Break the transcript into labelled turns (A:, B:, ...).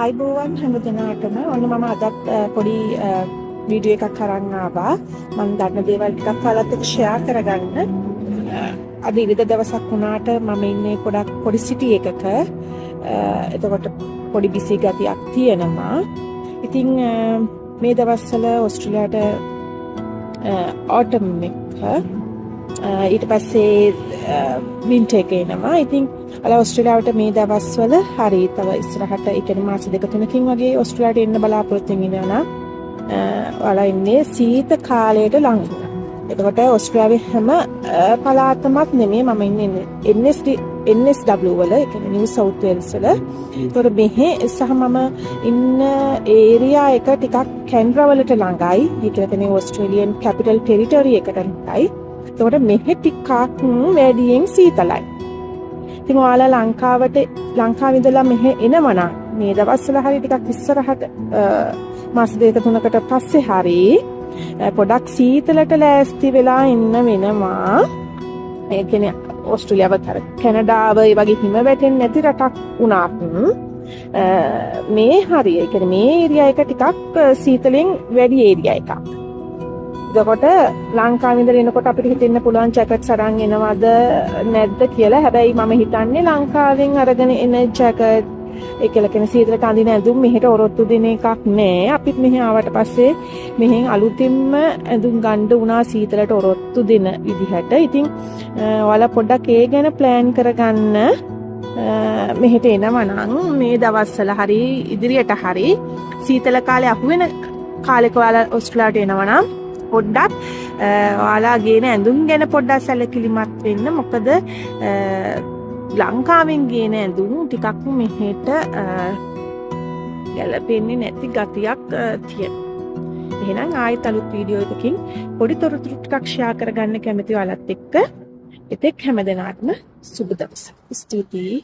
A: අයිබෝවන් හැම දෙනාටම ඔන්න මම අදත් පොඩි වීඩියෝ එකක් අරන් ආවා. මම දන්න දේවල් ටිකක් ඔයාලත් එක්ක ෂෙයා කරගන්න. අද ඉරිද දවසක් වුණාට මම ඉන්නේ පොඩක් පොඩි සිටි එකක. එතකොට පොඩි බිසි ගතියක් තියෙනවා. ඉතින් මේ දවස්වල ඕස්ට්‍රේලියාවට autumn එක ඊට පස්සේ වින්ටර් එක එනවා. ඉතින් අලා ඕස්ට්‍රේලියාවට මේ දවස්වල හරි තව ඉස්සරහට ඒ කියන්නේ මාස දෙක තුනකින් වගේ ඕස්ට්‍රේලියාවට එන්න බලාපොරොත්තු වෙනවා නම් ඔයාලා ඉන්නේ සීත කාලයට ලං වෙනවා. එතකොට ඕස්ට්‍රේලියාවේ හැම පළාතමක් නෙමෙයි මම ඉන්නේ NSW වල ඒ කියන්නේ නිව් සවුත් වේල්ස් වල. ඒතකොට මෙහෙ සහ මම ඉන්න ඒරියා එක ටිකක් කැන්බරා වලට ළඟයි. ඒ කියන්නේ ඕස්ට්‍රේලියන් කැපිටල් ටෙරිටරි එකට ළඟයි. එතකොට මෙහෙ ටිකක් වැඩියෙන් සීතලයි. ඉතින් ඔයාලා ලංකාවේ ඉඳලා මෙහෙ එනවනම් මේ දවස්වල හරිය ටිකක් ඉස්සරහට මාස දෙක තුනකට පස්සේ හරිය පොඩක් සීතලට ලෑස්ති වෙලා ඉන්න වෙනවා. ඒ කියන්නේ ඕස්ට්‍රේලියාව තර කැනඩාව ඒ වගේ හිම වැටෙන්නේ නැති රටක් වුණාත් මේ හරිය ඒ කියන්නේ මේ ඒරියා එක ටිකක් සීතලෙන් වැඩි ඒරියා එකක්. එතකොට ලංකාවේ ඉඳලා එනකොට අපිට හිතෙන්න පුළුවන් ජැකට්ස් අරන් එනවද නැද්ද කියලා. හැබැයි මම හිතන්නේ ලංකාවෙන් අරගෙන එන ජැකට් ඒ කියලා කියන සීතලට අඳින ඇඳුම් මෙහෙට ඔරොත්තු දෙන එකක් නෑ. අපිත් මෙහෙ ආවට පස්සේ මෙහෙන් අලුතින්ම ඇඳුම් ගන්න උනා සීතලට ඔරොත්තු දෙන විදිහට. ඉතින් ඔයාලා පොඩ්ඩක් ඒ ගැන ප්ලෑන් කරගන්න. මෙහෙට එනවා නම් මේ දවස්වල හරි ඉදිරියට හරි සීතල කාලේ අහුවෙන කාලෙක ඔයාලා ඕස්ට්‍රේලියාවට එනවා නම් පොඩ්ඩක් ඔයාලා ගේන ඇඳුම් ගැන පොඩ්ඩක් සැලකිලිමත් වෙන්න. මොකද ලංකාවෙන් ගේන ඇඳුම් ටිකක් මෙහෙට ගැලපෙන්නේ නැති ගතියක් තියෙනවා. එහෙනම් ආයෙත් අලුත් වීඩියෝ එකකින් පොඩි තොරතුරු ටිකක් ෂෙයා කරගන්න කැමති ඔයාලත් එක්ක. එතෙක් හැමදෙනාටම සුබ දවසක්. ස්තුතියි.